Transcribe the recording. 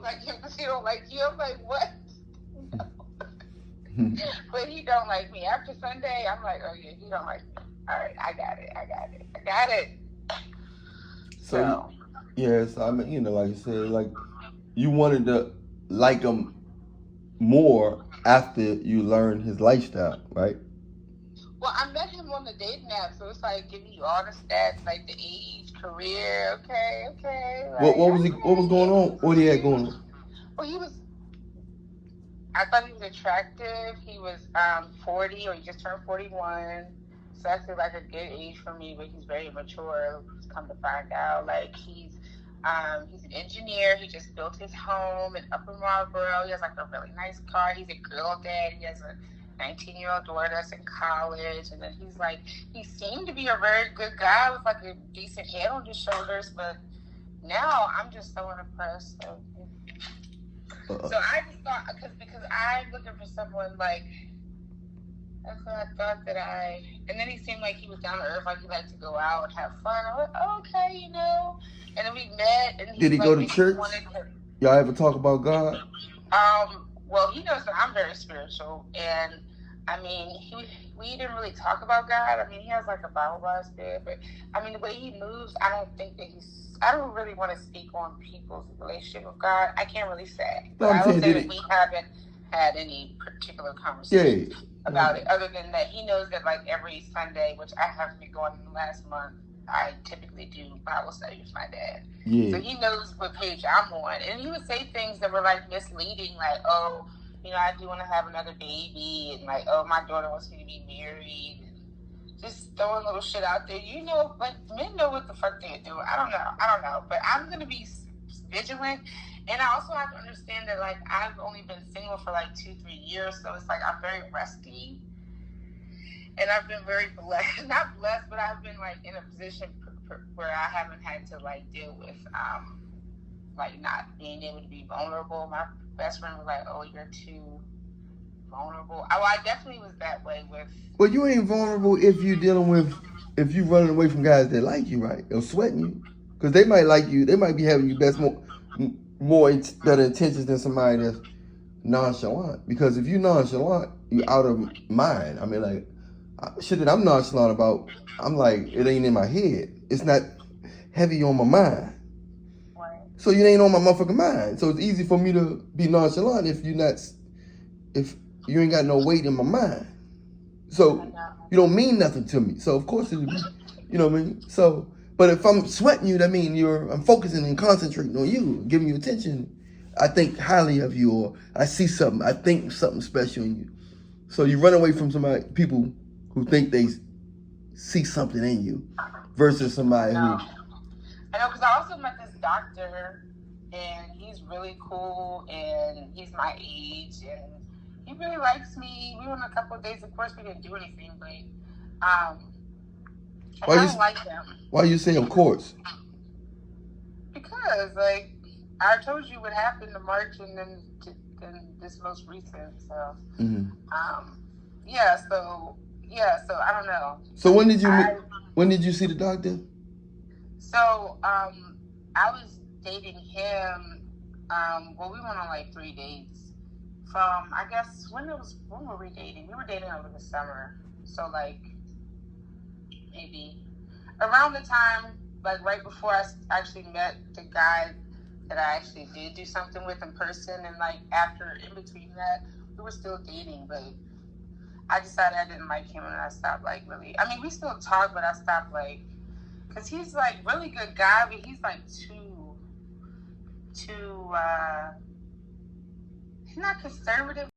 like him because he don't like you. I'm like, what? But he don't like me. After Sunday, I'm like, oh yeah, he don't like me. All right, I got it. So, yes, I mean, like you said, like you wanted to like him more after you learned his lifestyle, right? Well, I met him on the dating app, so it's like giving you all the stats, like the age, career. Okay, What like what was he? What was going on? What he had going on? well, he was. I thought he was attractive. He was 40, or he just turned 41. So that's like a good age for me, but he's very mature. Come to find out, like he's an engineer. He just built his home in Upper Marlboro. He has like a really nice car. He's a girl dad. He has a 19-year-old daughter that's in college. And then he seemed to be a very good guy with like a decent head on his shoulders. But now I'm just so unimpressed. So I just thought, because I'm looking for someone like, that's what I thought and then he seemed like he was down to earth, like he liked to go out and have fun. I was like, okay, and then we met, and Did he go to church? Y'all ever talk about God? Well, he knows that I'm very spiritual, and I mean, we didn't really talk about God. I mean, he has like a Bible spirit, but I mean, the way he moves, I don't really want to speak on people's relationship with God. I can't really say. But I would say that we haven't had any particular conversation about it, other than that he knows that like every Sunday, which I haven't been going in the last month, I typically do Bible study with my dad. Yeah. So he knows what page I'm on. And he would say things that were like misleading, like, oh, I do want to have another baby, and like, oh, my daughter wants me to be married, and just throwing little shit out there. But men know what the fuck they're doing. I don't know. But I'm going to be vigilant. And I also have to understand that, like, I've only been single for like 2-3 years, so it's like I'm very rusty. And I've been very blessed, not blessed, but I've been like in a position where I haven't had to like deal with like not being able to be vulnerable. My best friend was like, "Oh, you're too vulnerable." I definitely was that way with. Well, you ain't vulnerable if you running away from guys that like you, right? Or sweating you, because they might like you. They might be having you better intentions than somebody that's nonchalant. Because if you nonchalant, you out of mind. I mean, like. Shit that I'm nonchalant about, I'm like, it ain't in my head. It's not heavy on my mind. Right. So you ain't on my motherfucking mind. So it's easy for me to be nonchalant if you ain't got no weight in my mind. So you don't mean nothing to me. So of course it would be, you know what I mean? So, but if I'm sweating you, that means I'm focusing and concentrating on you, giving you attention. I think highly of you, or I see something, I think something special in you. So you run away from people who think they see something in you versus somebody who... I know, because I also met this doctor, and he's really cool, and he's my age, and he really likes me. We went on a couple of dates. Of course, we didn't do anything, but I don't like him. Why you say of course? Because, like, I told you what happened to March and then this most recent, so... So I don't know. So when did you see the doctor? So I was dating him. Well, we went on like 3 dates. From, I guess, when were we dating? We were dating over the summer. So like maybe around the time, like right before I actually met the guy that I actually did do something with in person, and like after, in between that, we were still dating, but I decided I didn't like him, and I stopped, like, really. I mean, we still talk, but I stopped, like, because he's, like, really good guy, but he's, like, he's not conservative.